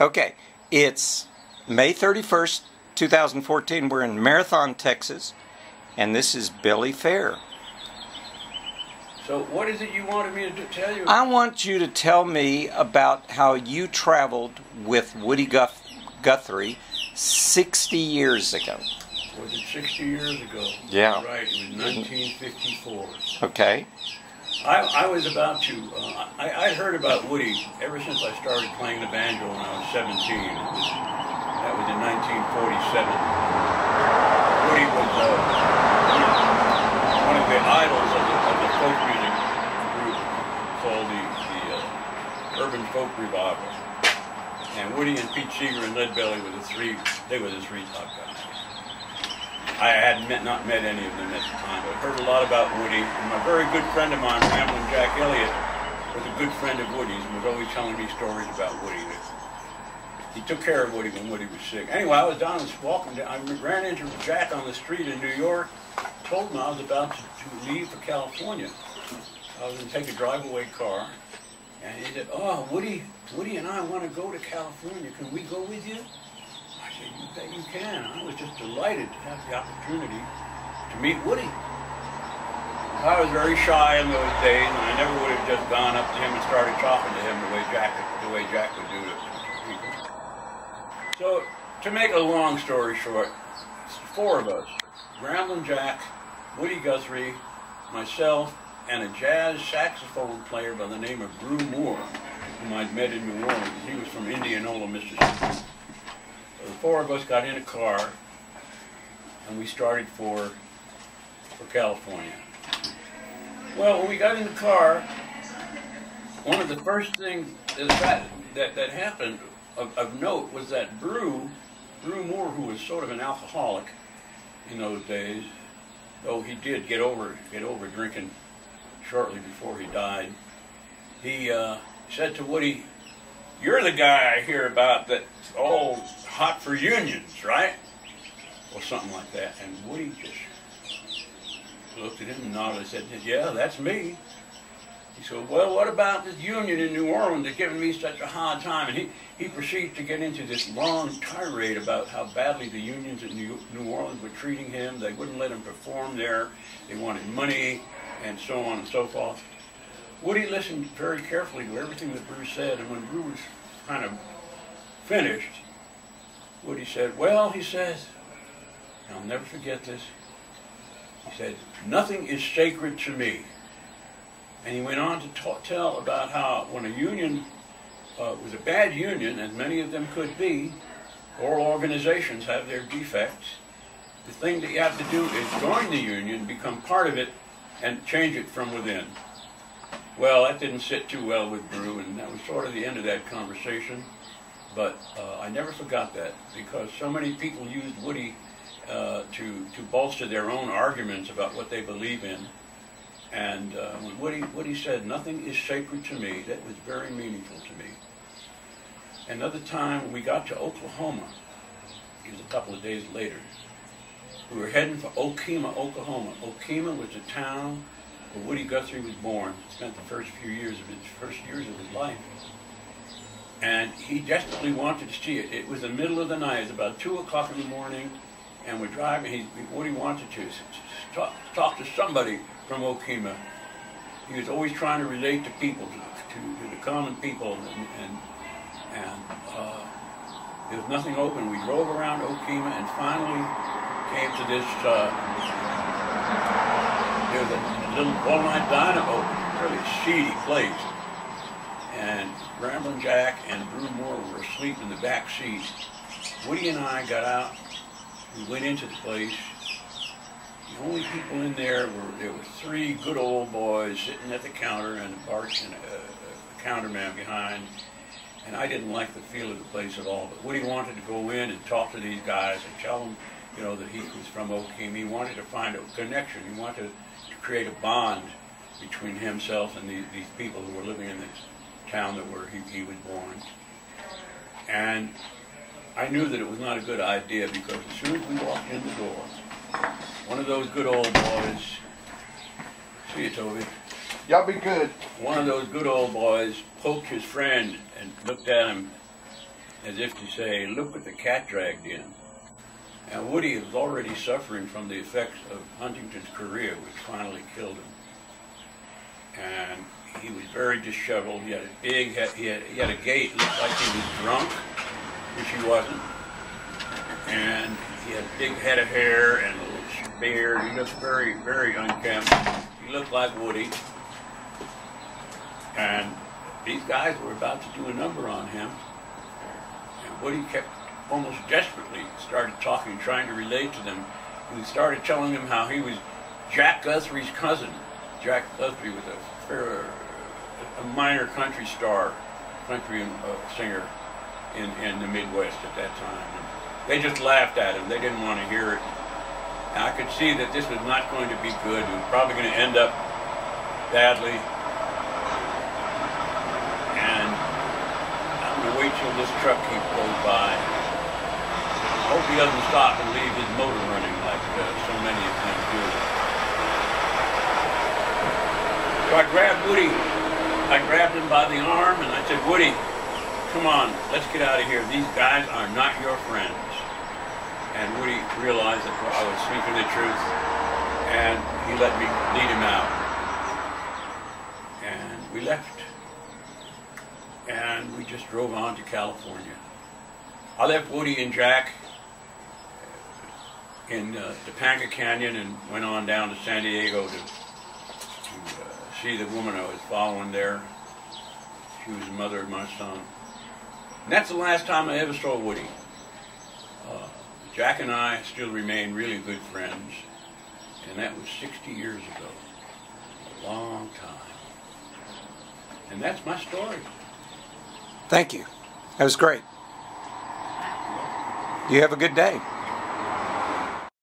Okay, it's May 31st, 2014. We're in Marathon, Texas, and this is Billy Faier. So what is it you wanted me to tell you? I want you to tell me about how you traveled with Woody Guthrie 60 years ago. Was it 60 years ago? Yeah. Right, it was 1954. Okay. I was about to, I'd heard about Woody ever since I started playing the banjo when I was 17. That was in 1947. Woody was one of the idols of the folk music group called the Urban Folk Revival. And Woody and Pete Seeger and Leadbelly were the three top guys. I had not met any of them at the time, but I heard a lot about Woody. And my very good friend of mine, Ramblin' Jack Elliott, was a good friend of Woody's and was always telling me stories about Woody. He took care of Woody when Woody was sick. Anyway, I was walking down. I ran into Jack on the street in New York, told him I was about to leave for California. I was going to take a drive-away car, and he said, "Oh, Woody and I want to go to California. Can we go with you?" I said, "You bet you can." I was just delighted to have the opportunity to meet Woody. I was very shy in those days, and I never would have just gone up to him and started talking to him the way Jack would do to people. So, to make a long story short, it's four of us: Ramblin' Jack, Woody Guthrie, myself, and a jazz saxophone player by the name of Brew Moore, whom I'd met in New Orleans. He was from Indianola, Mississippi. The four of us got in a car, and we started for California. Well, when we got in the car, one of the first things that happened of note was that Brew Moore, who was sort of an alcoholic in those days, though he did get over drinking shortly before he died, he said to Woody, "You're the guy I hear about that's all hot for unions, right?" Or something like that. And Woody just looked at him and nodded and said, "Yeah, that's me." He said, "Well, what about this union in New Orleans that's giving me such a hard time?" And he proceeded to get into this long tirade about how badly the unions in New Orleans were treating him. They wouldn't let him perform there. They wanted money, and so on and so forth. Woody listened very carefully to everything that Brew said, and when Brew was kind of finished, Woody said, "Well," he says, and I'll never forget this, he said, "Nothing is sacred to me." And he went on to tell about how when a union was a bad union, as many of them could be, all organizations have their defects, the thing that you have to do is join the union, become part of it, and change it from within. Well, that didn't sit too well with Brew, and that was sort of the end of that conversation. But I never forgot that, because so many people used Woody to bolster their own arguments about what they believe in. And when Woody said, "Nothing is sacred to me," that was very meaningful to me. Another time, when we got to Oklahoma, it was a couple of days later, we were heading for Okemah, Oklahoma. Okemah was the town where Woody Guthrie was born. Spent the first years of his life. And he desperately wanted to see it. It was the middle of the night. It was about 2 o'clock in the morning, and we're driving. Woody wanted to talk to somebody from Okemah. He was always trying to relate to people, to the common people, and there was nothing open. We drove around Okemah and finally came to this, there was a little all-night diner open, really seedy place. And Ramblin' Jack and Brew Moore were asleep in the back seat. Woody and I got out, we went into the place. The only people in there were three good old boys sitting at the counter and a counterman behind. And I didn't like the feel of the place at all. But Woody wanted to go in and talk to these guys and tell them, that he was from Okemah. He wanted to find a connection. He wanted to create a bond between himself and these people who were living in this town where he was born. And I knew that it was not a good idea, because as soon as we walked in the door, one of those good old boys, see you, Toby. Y'all be good. One of those good old boys poked his friend and looked at him as if to say, look what the cat dragged in. And Woody was already suffering from the effects of Huntington's career, which finally killed him. And he was very disheveled. He had a big head, he had a gait, looked like he was drunk, which he wasn't. And he had a big head of hair and a little beard. He looked very, very unkempt. He looked like Woody. And these guys were about to do a number on him. And Woody kept almost desperately started talking, trying to relate to them. He started telling them how he was Jack Guthrie's cousin. Jack Guthrie was a minor country star, country singer in the Midwest at that time. And they just laughed at him. They didn't want to hear it. And I could see that this was not going to be good. It was probably going to end up badly. And I'm going to wait till this truck goes by. I hope he doesn't stop and leave his motor running like so many of them do. So I grabbed Woody. I grabbed him by the arm and I said, Woody, come on, let's get out of here. These guys are not your friends. And Woody realized that I was speaking the truth, and he let me lead him out. And we left. And we just drove on to California. I left Woody and Jack in Topanga Canyon and went on down to San Diego to see the woman I was following there. She was the mother of my son. And that's the last time I ever saw Woody. Jack and I still remain really good friends, and that was 60 years ago. A long time. And that's my story. Thank you. That was great. You have a good day.